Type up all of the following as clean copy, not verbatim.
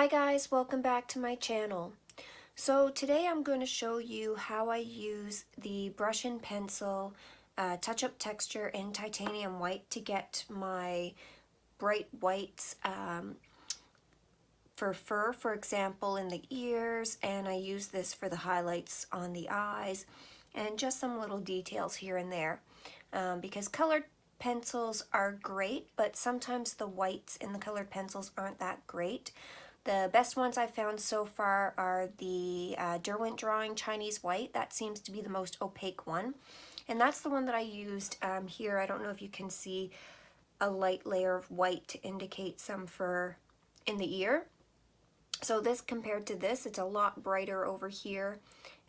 Hi guys, welcome back to my channel. So today I'm going to show you how I use the brush and pencil touch-up texture in titanium white to get my bright whites for fur, for example, in the ears, and I use this for the highlights on the eyes and just some little details here and there because colored pencils are great, but sometimes the whites in the colored pencils aren't that great. The best ones I've found so far are the Derwent Drawing Chinese White. That seems to be the most opaque one. And that's the one that I used here. I don't know if you can see a light layer of white to indicate some fur in the ear. So this compared to this, it's a lot brighter over here.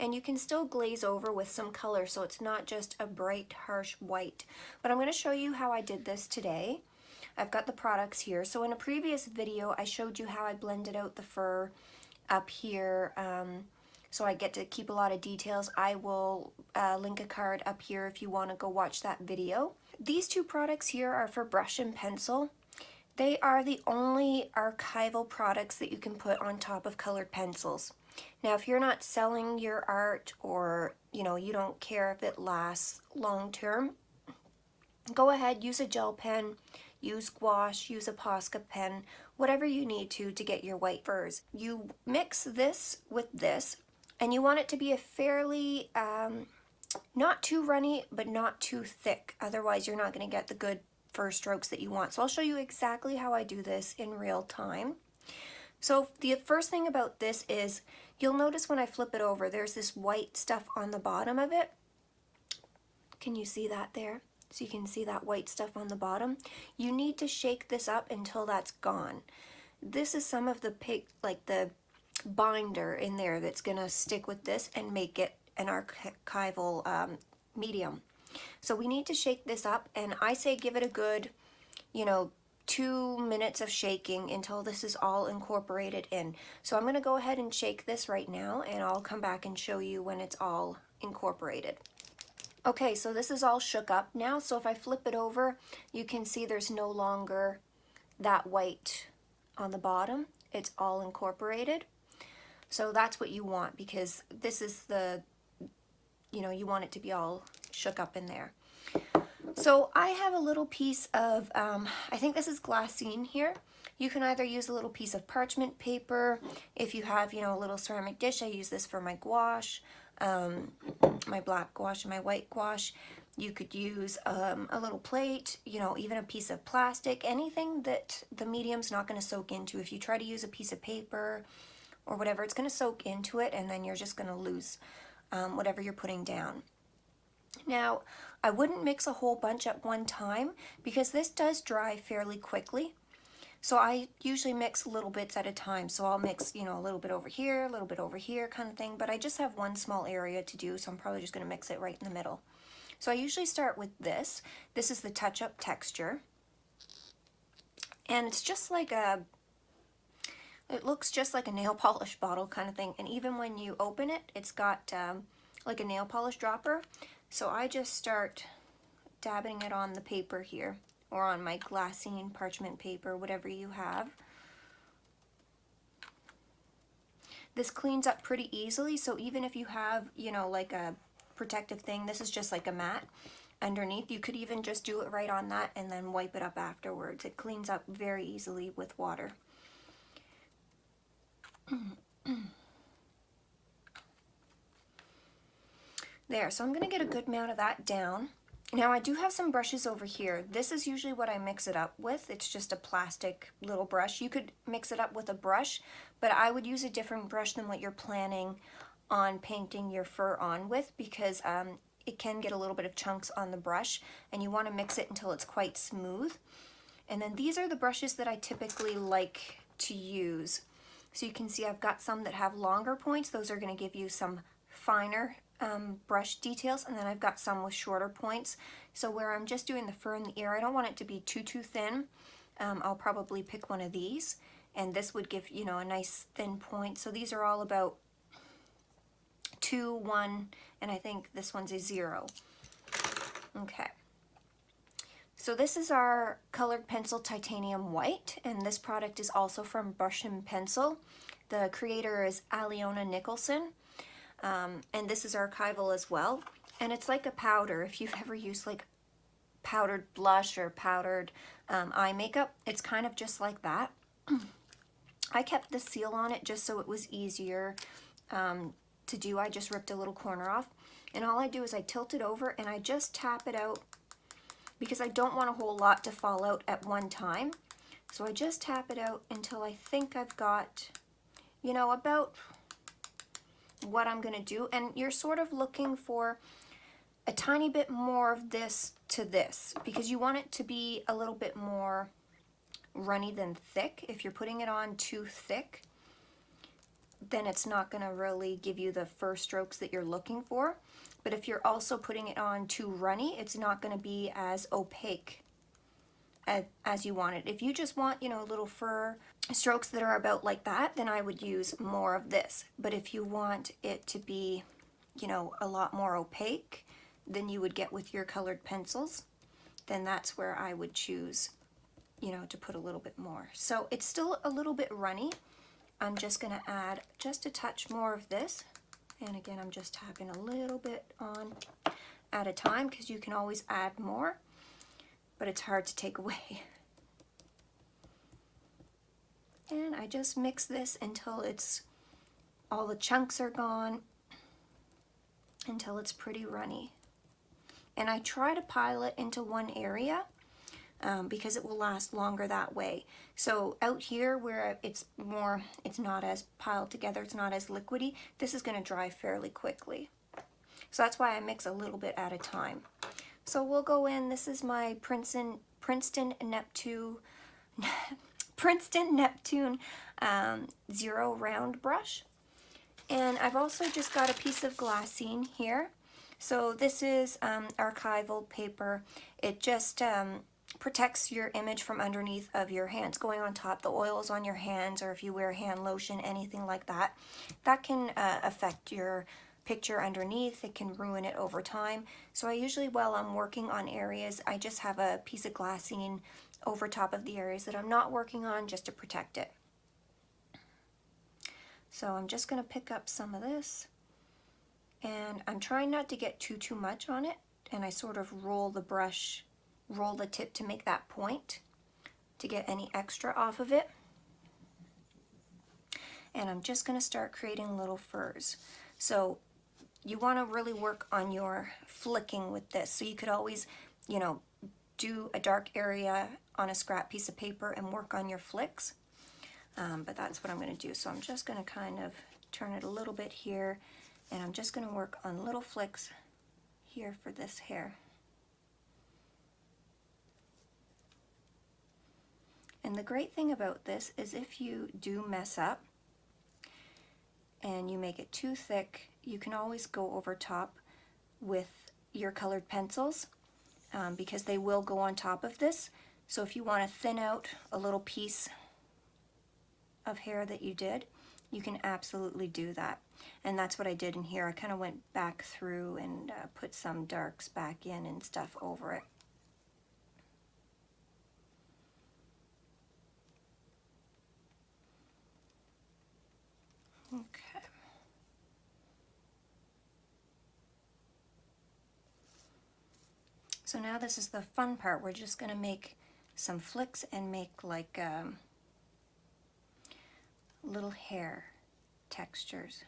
And you can still glaze over with some color, so it's not just a bright, harsh white. But I'm going to show you how I did this today. I've got the products here. So in a previous video, I showed you how I blended out the fur up here, so I get to keep a lot of details. I will link a card up here if you want to go watch that video. These two products here are for brush and pencil. They are the only archival products that you can put on top of colored pencils. Now, if you're not selling your art, or you don't care if it lasts long term, go ahead, use a gel pen, use gouache, use a Posca pen, whatever you need to get your white furs. You mix this with this, and you want it to be a fairly, not too runny, but not too thick. Otherwise, you're not going to get the good fur strokes that you want. So I'll show you exactly how I do this in real time. So the first thing about this is, you'll notice when I flip it over, there's this white stuff on the bottom of it. Can you see that there? So you can see that white stuff on the bottom. You need to shake this up until that's gone. This is some of the the binder in there that's gonna stick with this and make it an archival medium. So we need to shake this up, and I say give it a good, 2 minutes of shaking until this is all incorporated in. So I'm gonna go ahead and shake this right now, and I'll come back and show you when it's all incorporated. Okay, so this is all shook up now, so if I flip it over, you can see there's no longer that white on the bottom. It's all incorporated. So that's what you want, because this is the, you want it to be all shook up in there. So I have a little piece of, I think this is glassine here. You can either use a little piece of parchment paper. If you have, a little ceramic dish, I use this for my gouache. My black gouache and my white gouache. You could use a little plate, even a piece of plastic, anything that the medium's not going to soak into. If you try to use a piece of paper or whatever, it's going to soak into it, and then you're just going to lose whatever you're putting down. Now, I wouldn't mix a whole bunch at one time because this does dry fairly quickly. So I usually mix little bits at a time. So I'll mix, a little bit over here, a little bit over here kind of thing. But I just have one small area to do, so I'm probably just going to mix it right in the middle. So I usually start with this. This is the touch-up texture. And it's just like it looks just like a nail polish bottle kind of thing. And even when you open it, it's got like a nail polish dropper. So I just start dabbing it on the paper here, or on my glassine parchment paper, whatever you have. This cleans up pretty easily, so even if you have, like a protective thing, this is just like a mat underneath, you could even just do it right on that and then wipe it up afterwards. It cleans up very easily with water. There, so I'm going to get a good amount of that down. Now I do have some brushes over here. This is usually what I mix it up with. It's just a plastic little brush. You could mix it up with a brush, but I would use a different brush than what you're planning on painting your fur on with, because it can get a little bit of chunks on the brush, and you want to mix it until it's quite smooth. And then these are the brushes that I typically like to use. So you can see I've got some that have longer points. Those are going to give you some finer brush details, and then I've got some with shorter points. So where I'm just doing the fur in the ear, I don't want it to be too thin. I'll probably pick one of these, and this would give a nice thin point. So these are all about 2, 1, and I think this one's a 0. Okay. So this is our colored pencil titanium white, and this product is also from Brush and Pencil. The creator is Aliona Nicholson, and this is archival as well. And it's like a powder. If you've ever used like powdered blush or powdered eye makeup, it's kind of just like that. I kept the seal on it just so it was easier to do. I just ripped a little corner off, and all I do is I tilt it over and I just tap it out because I don't want a whole lot to fall out at one time. So I just tap it out until I think I've got, you know, about what I'm gonna do. And you're sort of looking for a tiny bit more of this to this because you want it to be a little bit more runny than thick. If you're putting it on too thick, then it's not gonna really give you the first strokes that you're looking for. But if you're also putting it on too runny, it's not gonna be as opaque as you want it. If you just want, you know, little fur strokes that are about like that, then I would use more of this. But if you want it to be, you know, a lot more opaque than you would get with your colored pencils, then that's where I would choose, you know, to put a little bit more. So it's still a little bit runny. I'm just gonna add just a touch more of this. And again, I'm just tapping a little bit on at a time because you can always add more, but it's hard to take away. And I just mix this until it's, all the chunks are gone, until it's pretty runny. And I try to pile it into one area because it will last longer that way. So out here where it's more, it's not as piled together, it's not as liquidy, this is going to dry fairly quickly. So that's why I mix a little bit at a time. So we'll go in, this is my Princeton Neptune Zero Round brush. And I've also just got a piece of glassine here. So this is archival paper. It just protects your image from underneath of your hands, going on top. The oils on your hands, or if you wear hand lotion, anything like that, that can affect your picture underneath. It can ruin it over time. So I usually, while I'm working on areas, I just have a piece of glassine over top of the areas that I'm not working on just to protect it. So I'm just going to pick up some of this, and I'm trying not to get too much on it, and I sort of roll the brush, roll the tip to make that point to get any extra off of it. And I'm just going to start creating little furs. So you want to really work on your flicking with this. So you could always, you know, do a dark area on a scrap piece of paper and work on your flicks. But that's what I'm going to do. So I'm just going to kind of turn it a little bit here, and I'm just going to work on little flicks here for this hair. And the great thing about this is if you do mess up and you make it too thick, you can always go over top with your colored pencils because they will go on top of this. So if you want to thin out a little piece of hair that you did, you can absolutely do that. And that's what I did in here. I kind of went back through and put some darks back in and stuff over it. Okay. So now this is the fun part. We're just going to make some flicks and make like little hair textures.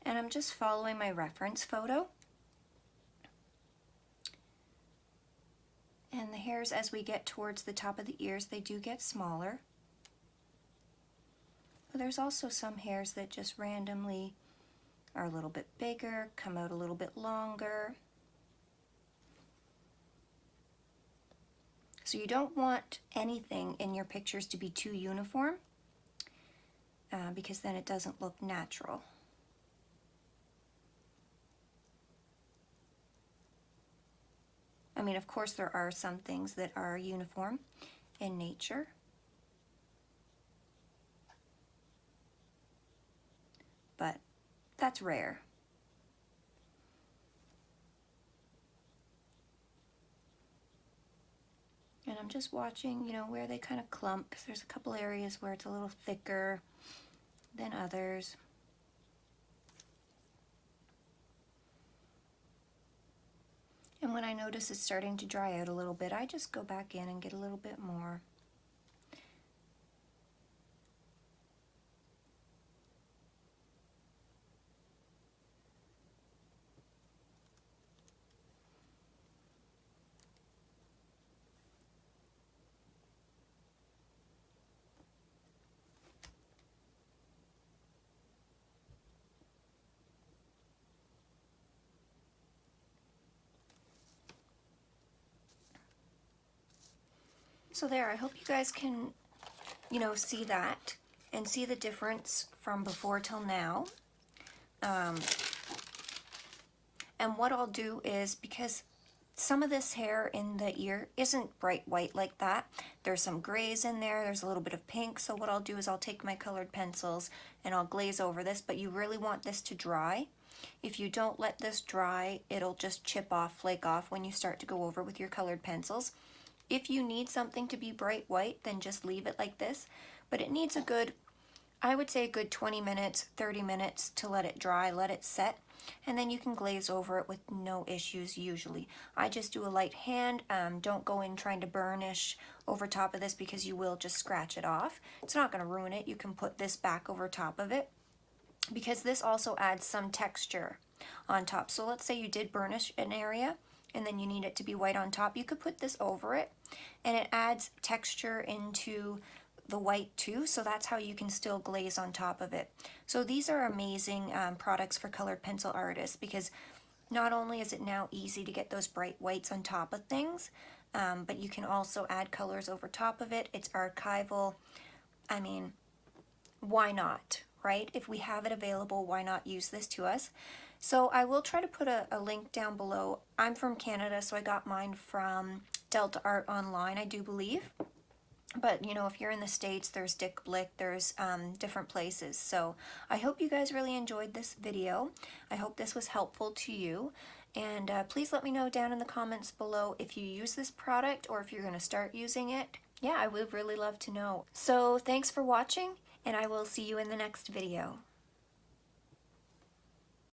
And I'm just following my reference photo. And the hairs, as we get towards the top of the ears, they do get smaller. But there's also some hairs that just randomly are a little bit bigger, come out a little bit longer. So you don't want anything in your pictures to be too uniform. because then it doesn't look natural. I mean, of course, there are some things that are uniform in nature. But that's rare. And I'm just watching, you know, where they kind of clump, because there's a couple areas where it's a little thicker than others. And when I notice it's starting to dry out a little bit, I just go back in and get a little bit more. So there, I hope you guys can, you know, see that and see the difference from before till now. And what I'll do is, because some of this hair in the ear isn't bright white like that, there's some grays in there, there's a little bit of pink, so what I'll do is I'll take my colored pencils and I'll glaze over this, but you really want this to dry. If you don't let this dry, it'll just chip off, flake off when you start to go over with your colored pencils. If you need something to be bright white, then just leave it like this, but it needs a good, I would say a good 20 minutes, 30 minutes to let it dry, let it set, and then you can glaze over it with no issues usually. I just do a light hand. Don't go in trying to burnish over top of this, because you will just scratch it off. It's not going to ruin it. You can put this back over top of it, because this also adds some texture on top. So let's say you did burnish an area and then you need it to be white on top. You could put this over it and it adds texture into the white too, so that's how you can still glaze on top of it. So these are amazing products for colored pencil artists, because not only is it now easy to get those bright whites on top of things, but you can also add colors over top of it. It's archival. I mean, why not, right? If we have it available, why not use this to us? So I will try to put a link down below. I'm from Canada, so I got mine from Delta Art Online, I do believe. But, you know, if you're in the States, there's Dick Blick, there's different places. So I hope you guys really enjoyed this video. I hope this was helpful to you. And please let me know down in the comments below if you use this product or if you're going to start using it. Yeah, I would really love to know. So thanks for watching, and I will see you in the next video.